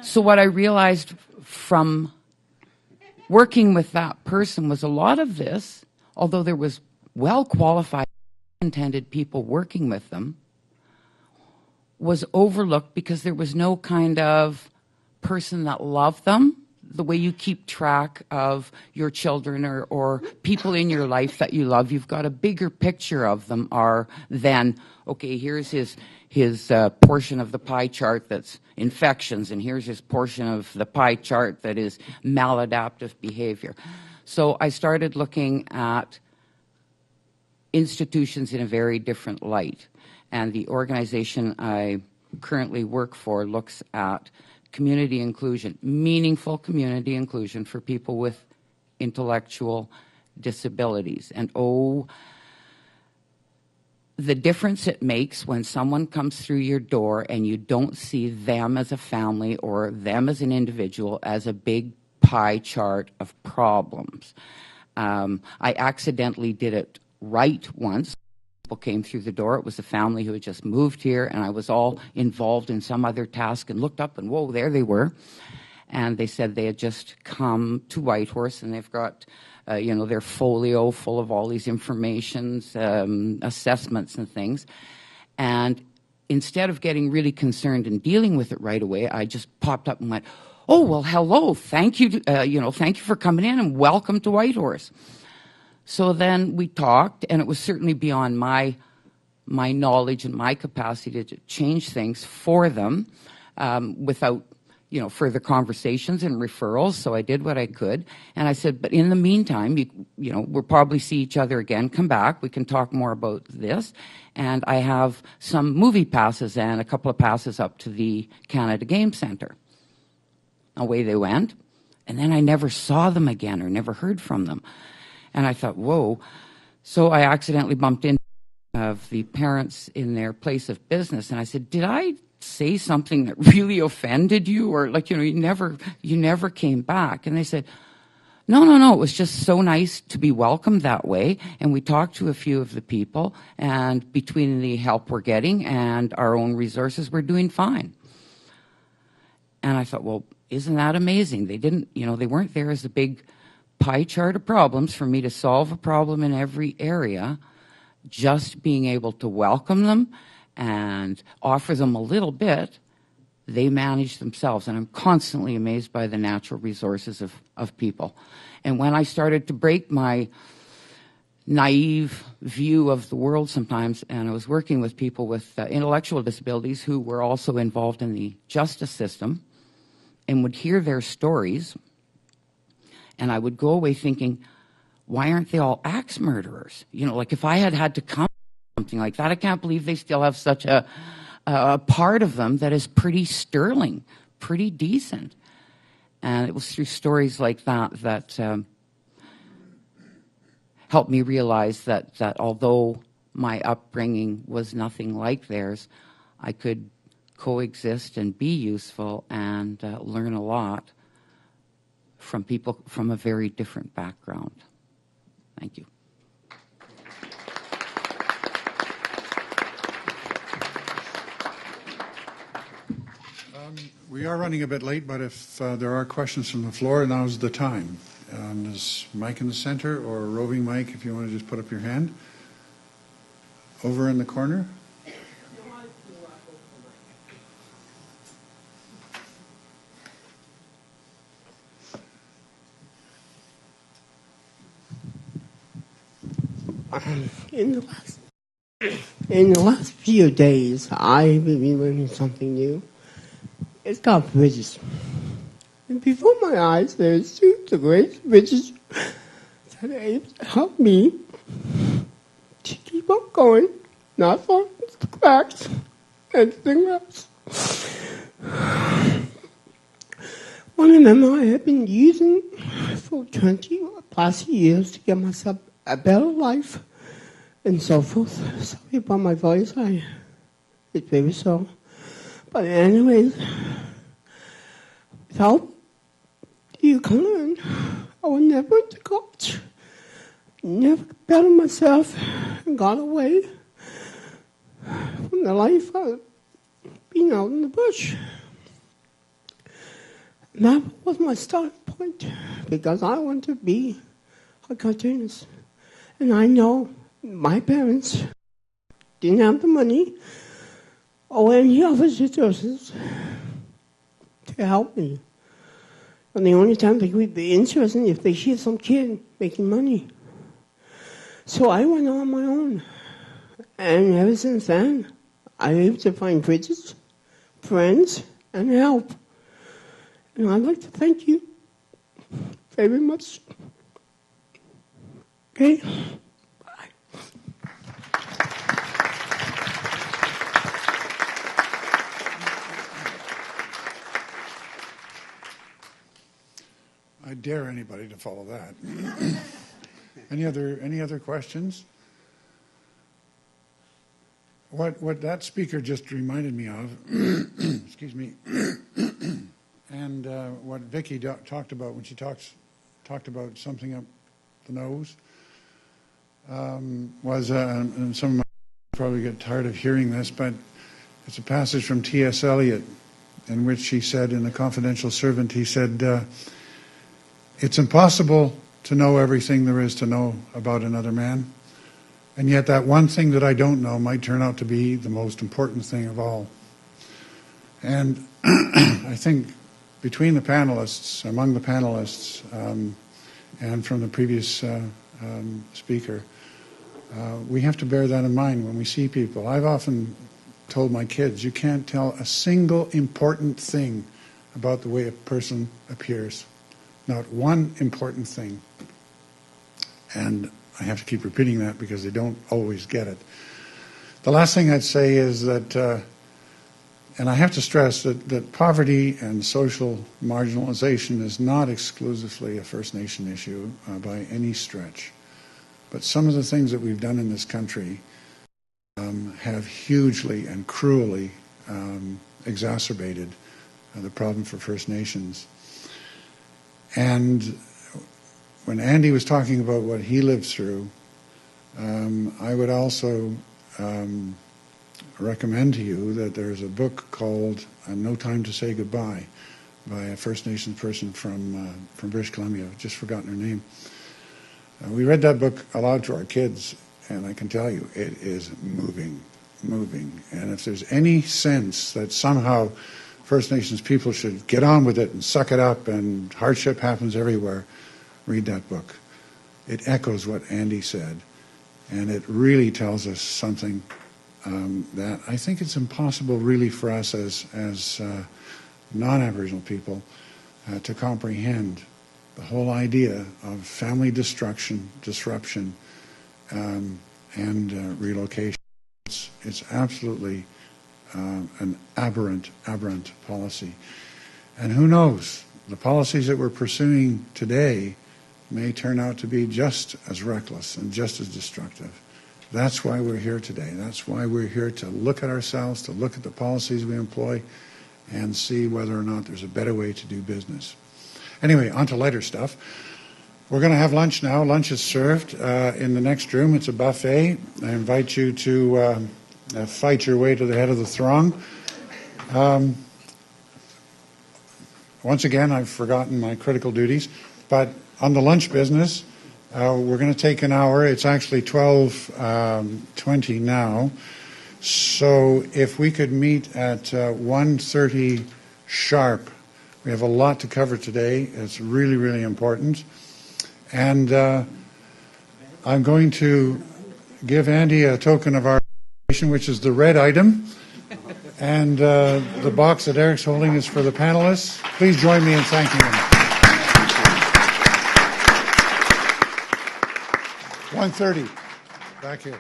So what I realized from working with that person was a lot of this, although there was well-qualified, intended people working with them, was overlooked because there was no kind of person that loved them the way you keep track of your children or people in your life that you love. You've got a bigger picture of them than, okay, here's his portion of the pie chart that's infections, and here's his portion of the pie chart that is maladaptive behavior. So I started looking at institutions in a very different light. And the organization I currently work for looks at community inclusion, meaningful community inclusion for people with intellectual disabilities. And the difference it makes when someone comes through your door and you don't see them as a family or them as an individual as a big pie chart of problems. I accidentally did it right once. People came through the door. It was a family who had just moved here, and I was all involved in some other task and looked up and whoa, there they were. And they said they had just come to Whitehorse and they've got their folio full of all these informations, assessments and things. And instead of getting really concerned and dealing with it right away, I just popped up and went, oh, well, hello, thank you, thank you for coming in and welcome to Whitehorse. So then we talked, and it was certainly beyond my knowledge and my capacity to change things for them without further conversations and referrals. So I did what I could, and I said, but in the meantime, we'll probably see each other again. Come back, we can talk more about this. And I have some movie passes and a couple of passes up to the Canada Game Centre. Away they went, and then I never saw them again or never heard from them. And I thought, whoa. So I accidentally bumped into of the parents in their place of business, and I said, did I say something that really offended you? Or you never came back. And they said, no, it was just so nice to be welcomed that way. And we talked to a few of the people, and between the help we're getting and our own resources, we're doing fine. And I thought, well, isn't that amazing? They didn't, they weren't there as a big pie chart of problems for me to solve a problem in every area. Just being able to welcome them and offer them a little bit, they manage themselves. And I'm constantly amazed by the natural resources of people. And when I started to break my naive view of the world sometimes, and I was working with people with intellectual disabilities who were also involved in the justice system and would hear their stories, and I would go away thinking, why aren't they all axe murderers? Like if I had to come something like that, I can't believe they still have such a part of them that is pretty sterling, pretty decent. And it was through stories like that helped me realize that although my upbringing was nothing like theirs, I could coexist and be useful and learn a lot from people from a very different background. Thank you. We are running a bit late, but if there are questions from the floor, now's the time. There's Mike in the center, or a roving Mike, if you want to just put up your hand. Over in the corner. In the last few days, I've been learning something new. It's called bridges. And before my eyes, there's two great bridges that are able to help me to keep on going, not fall into the cracks, anything else. One of them I have been using for 20 plus years to get myself a better life and so forth. Sorry about my voice, it's very sore. But anyways, without Yukon Learn, I would never went to college, never bettered myself and got away from the life of being out in the bush. that was my starting point, because I want to be a cartoonist. And I know my parents didn't have the money or any other resources to help me. And the only time they would be interested if they see some kid making money. So I went on my own. And ever since then, I was able to find bridges, friends, and help. And I'd like to thank you very much. Okay? Bye. I dare anybody to follow that. Any other questions? What that speaker just reminded me of, excuse me, and what Vicky talked about when she talked about something up the nose, was, and some of my probably get tired of hearing this, but it's a passage from T.S. Ullyett in which he said, in The Confidential Servant, he said, it's impossible to know everything there is to know about another man. And yet that one thing that I don't know might turn out to be the most important thing of all. And I think between the panelists, among the panelists, and from the previous speaker, we have to bear that in mind when we see people. I've often told my kids, you can't tell a single important thing about the way a person appears. Not one important thing. And I have to keep repeating that because they don't always get it. The last thing I'd say is that, and I have to stress that poverty and social marginalization is not exclusively a First Nation issue by any stretch. But some of the things that we've done in this country have hugely and cruelly exacerbated the problem for First Nations. And when Andy was talking about what he lived through, I would also recommend to you that there's a book called No Time to Say Goodbye by a First Nations person from British Columbia. I've just forgotten her name. We read that book aloud to our kids, and I can tell you it is moving. And if there's any sense that somehow First Nations people should get on with it and suck it up and hardship happens everywhere, read that book. It echoes what Andy said, and it really tells us something that I think it's impossible really for us as non-Aboriginal people to comprehend. The whole idea of family disruption, and relocation. It's absolutely an aberrant policy. And who knows, the policies that we're pursuing today may turn out to be just as reckless and just as destructive. That's why we're here today. That's why we're here to look at ourselves, to look at the policies we employ, and see whether or not there's a better way to do business. Anyway, on to lighter stuff. We're going to have lunch now. Lunch is served in the next room. It's a buffet. I invite you to fight your way to the head of the throng. Once again, I've forgotten my critical duties, but on the lunch business, we're going to take an hour. It's actually 12:20 now. So if we could meet at 1:30 sharp. We have a lot to cover today. It's really, really important. And I'm going to give Andy a token of our appreciation, which is the red item. And the box that Eric's holding is for the panelists. Please join me in thanking them. 1:30. Back here.